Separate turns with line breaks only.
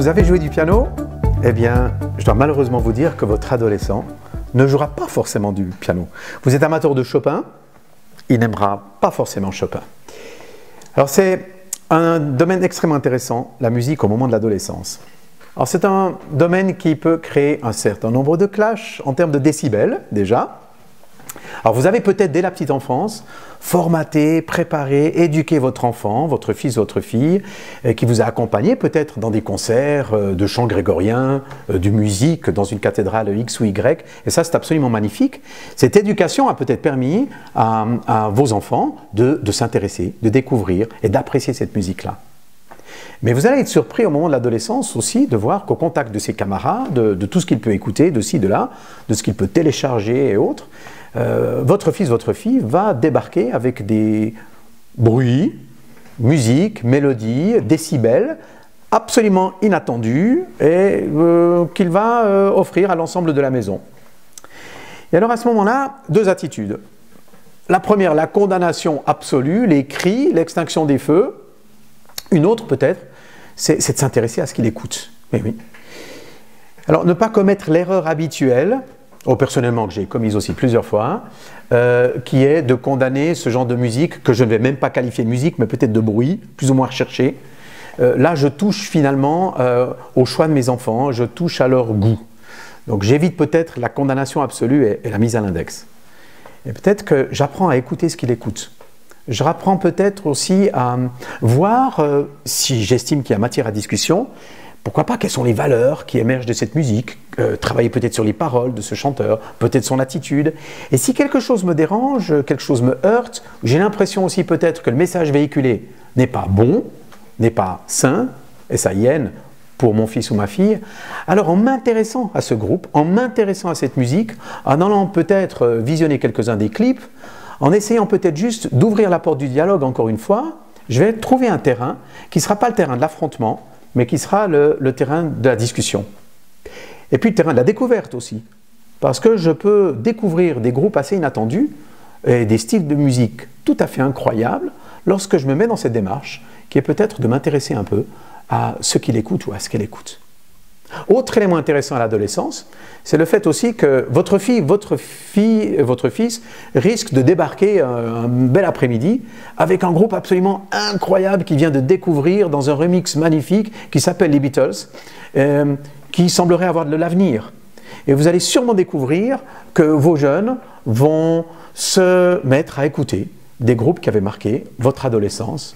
Vous avez joué du piano? Eh bien, je dois malheureusement vous dire que votre adolescent ne jouera pas forcément du piano. Vous êtes amateur de Chopin, il n'aimera pas forcément Chopin. Alors c'est un domaine extrêmement intéressant, la musique au moment de l'adolescence. Alors c'est un domaine qui peut créer un certain nombre de clashs en termes de décibels déjà. Alors vous avez peut-être dès la petite enfance formaté, préparé, éduqué votre enfant, votre fils, votre fille, qui vous a accompagné peut-être dans des concerts de chant grégorien, de musique dans une cathédrale X ou Y, et ça c'est absolument magnifique. Cette éducation a peut-être permis à vos enfants de s'intéresser, de découvrir et d'apprécier cette musique-là. Mais vous allez être surpris au moment de l'adolescence aussi de voir qu'au contact de ses camarades, de tout ce qu'il peut écouter, de ci, de là, de ce qu'il peut télécharger et autres, votre fils, votre fille va débarquer avec des bruits, musique, mélodies, décibels absolument inattendus et qu'il va offrir à l'ensemble de la maison. Et alors à ce moment-là, deux attitudes. La première, la condamnation absolue, les cris, l'extinction des feux. Une autre peut-être, c'est de s'intéresser à ce qu'il écoute. Mais oui. Alors ne pas commettre l'erreur habituelle, personnellement que j'ai commise aussi plusieurs fois, qui est de condamner ce genre de musique que je ne vais même pas qualifier de musique, mais peut-être de bruit, plus ou moins recherché. Là, je touche finalement au choix de mes enfants, je touche à leur goût. Donc j'évite peut-être la condamnation absolue et la mise à l'index. Et peut-être que j'apprends à écouter ce qu'il écoute. Je rapprends peut-être aussi à voir, si j'estime qu'il y a matière à discussion, pourquoi pas, quelles sont les valeurs qui émergent de cette musique, travailler peut-être sur les paroles de ce chanteur, peut-être son attitude. Et si quelque chose me dérange, quelque chose me heurte, j'ai l'impression aussi peut-être que le message véhiculé n'est pas bon, n'est pas sain, S-A-I-N, pour mon fils ou ma fille, alors en m'intéressant à ce groupe, en m'intéressant à cette musique, en allant peut-être visionner quelques-uns des clips, en essayant peut-être juste d'ouvrir la porte du dialogue encore une fois, je vais trouver un terrain qui ne sera pas le terrain de l'affrontement, mais qui sera le terrain de la discussion. Et puis le terrain de la découverte aussi, parce que je peux découvrir des groupes assez inattendus et des styles de musique tout à fait incroyables lorsque je me mets dans cette démarche qui est peut-être de m'intéresser un peu à ce qu'il écoute ou à ce qu'elle écoute. Autre élément intéressant à l'adolescence, c'est le fait aussi que votre fille, votre fils risque de débarquer un bel après-midi avec un groupe absolument incroyable qu'il vient de découvrir dans un remix magnifique qui s'appelle les Beatles, qui semblerait avoir de l'avenir. Et vous allez sûrement découvrir que vos jeunes vont se mettre à écouter des groupes qui avaient marqué votre adolescence